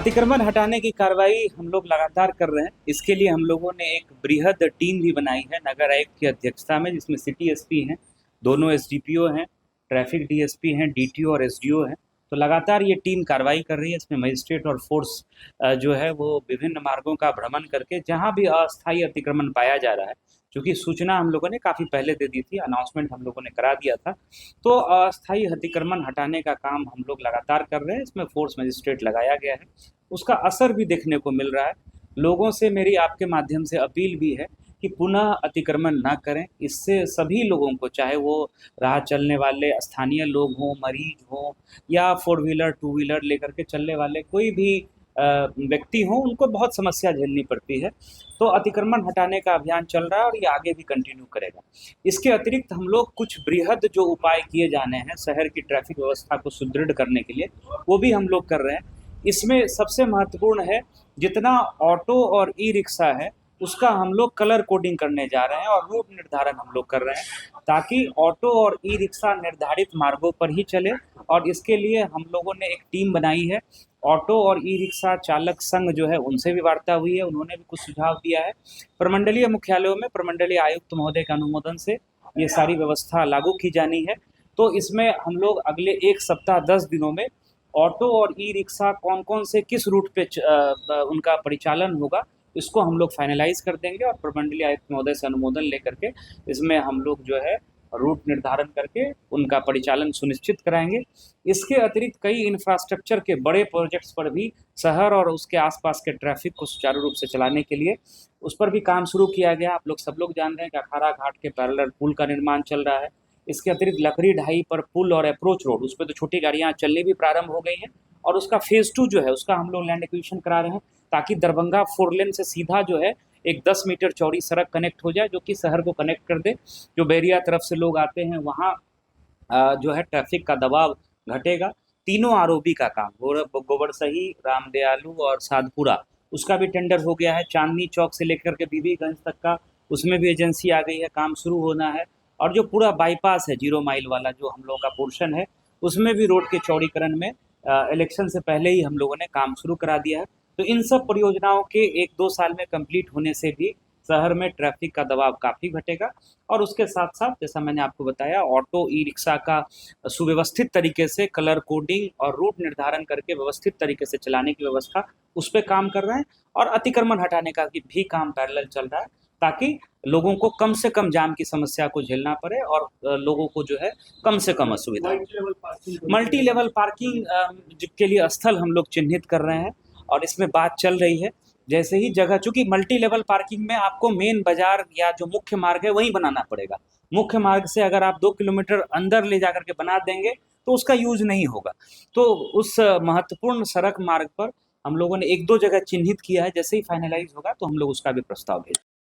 अतिक्रमण हटाने की कार्रवाई हम लोग लगातार कर रहे हैं। इसके लिए हम लोगों ने एक बृहद टीम भी बनाई है नगर आयुक्त की अध्यक्षता में, जिसमें सिटी एसपी हैं, दोनों एसडीपीओ हैं, ट्रैफिक डीएसपी हैं, डीटीओ और एसडीओ हैं। तो लगातार ये टीम कार्रवाई कर रही है। इसमें मजिस्ट्रेट और फोर्स जो है वो विभिन्न मार्गों का भ्रमण करके जहाँ भी अस्थायी अतिक्रमण पाया जा रहा है, क्योंकि सूचना हम लोगों ने काफ़ी पहले दे दी थी, अनाउंसमेंट हम लोगों ने करा दिया था, तो अस्थायी अतिक्रमण हटाने का काम हम लोग लगातार कर रहे हैं। इसमें फोर्स मजिस्ट्रेट लगाया गया है, उसका असर भी देखने को मिल रहा है। लोगों से मेरी आपके माध्यम से अपील भी है कि पुनः अतिक्रमण ना करें। इससे सभी लोगों को, चाहे वो राह चलने वाले स्थानीय लोग हों, मरीज हों, या फोर व्हीलर टू व्हीलर लेकर के चलने वाले कोई भी व्यक्ति हों, उनको बहुत समस्या झेलनी पड़ती है। तो अतिक्रमण हटाने का अभियान चल रहा है और ये आगे भी कंटिन्यू करेगा। इसके अतिरिक्त हम लोग कुछ बृहद जो उपाय किए जाने हैं शहर की ट्रैफिक व्यवस्था को सुदृढ़ करने के लिए, वो भी हम लोग कर रहे हैं। इसमें सबसे महत्वपूर्ण है, जितना ऑटो और ई रिक्शा है उसका हम लोग कलर कोडिंग करने जा रहे हैं और रूट निर्धारण हम लोग कर रहे हैं, ताकि ऑटो और ई रिक्शा निर्धारित मार्गों पर ही चले। और इसके लिए हम लोगों ने एक टीम बनाई है। ऑटो और ई रिक्शा चालक संघ जो है उनसे भी वार्ता हुई है, उन्होंने भी कुछ सुझाव दिया है। प्रमंडलीय मुख्यालयों में प्रमंडलीय आयुक्त महोदय के अनुमोदन से ये सारी व्यवस्था लागू की जानी है। तो इसमें हम लोग अगले 1 सप्ताह 10 दिनों में ऑटो और ई रिक्शा कौन कौन से किस रूट पे उनका परिचालन होगा, इसको हम लोग फाइनलाइज कर देंगे और प्रमंडलीय आयुक्त महोदय से अनुमोदन लेकर के इसमें हम लोग जो है रूट निर्धारण करके उनका परिचालन सुनिश्चित कराएंगे। इसके अतिरिक्त कई इंफ्रास्ट्रक्चर के बड़े प्रोजेक्ट्स पर भी शहर और उसके आसपास के ट्रैफिक को सुचारू रूप से चलाने के लिए उस पर भी काम शुरू किया गया। आप लोग सब लोग जानते हैं कि अखाड़ा घाट के पैरेलल पुल का निर्माण चल रहा है। इसके अतिरिक्त लकड़ी ढाई पर पुल और अप्रोच रोड, उस पर तो छोटी गाड़ियाँ चलनी भी प्रारंभ हो गई हैं, और उसका फेज़ 2 जो है उसका हम लोग लैंड एक्विजिशन करा रहे हैं, ताकि दरभंगा 4 लेन से सीधा जो है एक 10 मीटर चौड़ी सड़क कनेक्ट हो जाए, जो कि शहर को कनेक्ट कर दे। जो बैरिया तरफ से लोग आते हैं वहाँ जो है ट्रैफिक का दबाव घटेगा। तीनों आरओबी का काम, गोबरसही, रामदयालु और साधपुरा, उसका भी टेंडर हो गया है। चांदनी चौक से लेकर के बीबीगंज तक का, उसमें भी एजेंसी आ गई है, काम शुरू होना है। और जो पूरा बाईपास है 0 माइल वाला जो हम लोगों का पोर्शन है, उसमें भी रोड के चौड़ीकरण में इलेक्शन से पहले ही हम लोगों ने काम शुरू करा दिया है। तो इन सब परियोजनाओं के 1-2 साल में कंप्लीट होने से भी शहर में ट्रैफिक का दबाव काफ़ी घटेगा। और उसके साथ साथ जैसा मैंने आपको बताया, ऑटो ई रिक्शा का सुव्यवस्थित तरीके से कलर कोडिंग और रूट निर्धारण करके व्यवस्थित तरीके से चलाने की व्यवस्था, उस पर काम कर रहे हैं। और अतिक्रमण हटाने का भी काम पैरेलल चल रहा है, ताकि लोगों को कम से कम जाम की समस्या को झेलना पड़े और लोगों को जो है कम से कम असुविधा। मल्टी लेवल पार्किंग के लिए स्थल हम लोग चिन्हित कर रहे हैं और इसमें बात चल रही है। जैसे ही जगह, चूंकि मल्टी लेवल पार्किंग में आपको मेन बाजार या जो मुख्य मार्ग है वहीं बनाना पड़ेगा। मुख्य मार्ग से अगर आप 2 किलोमीटर अंदर ले जाकर के बना देंगे तो उसका यूज नहीं होगा। तो उस महत्वपूर्ण सड़क मार्ग पर हम लोगों ने 1-2 जगह चिन्हित किया है। जैसे ही फाइनलाइज होगा तो हम लोग उसका भी प्रस्ताव भेजेंगे।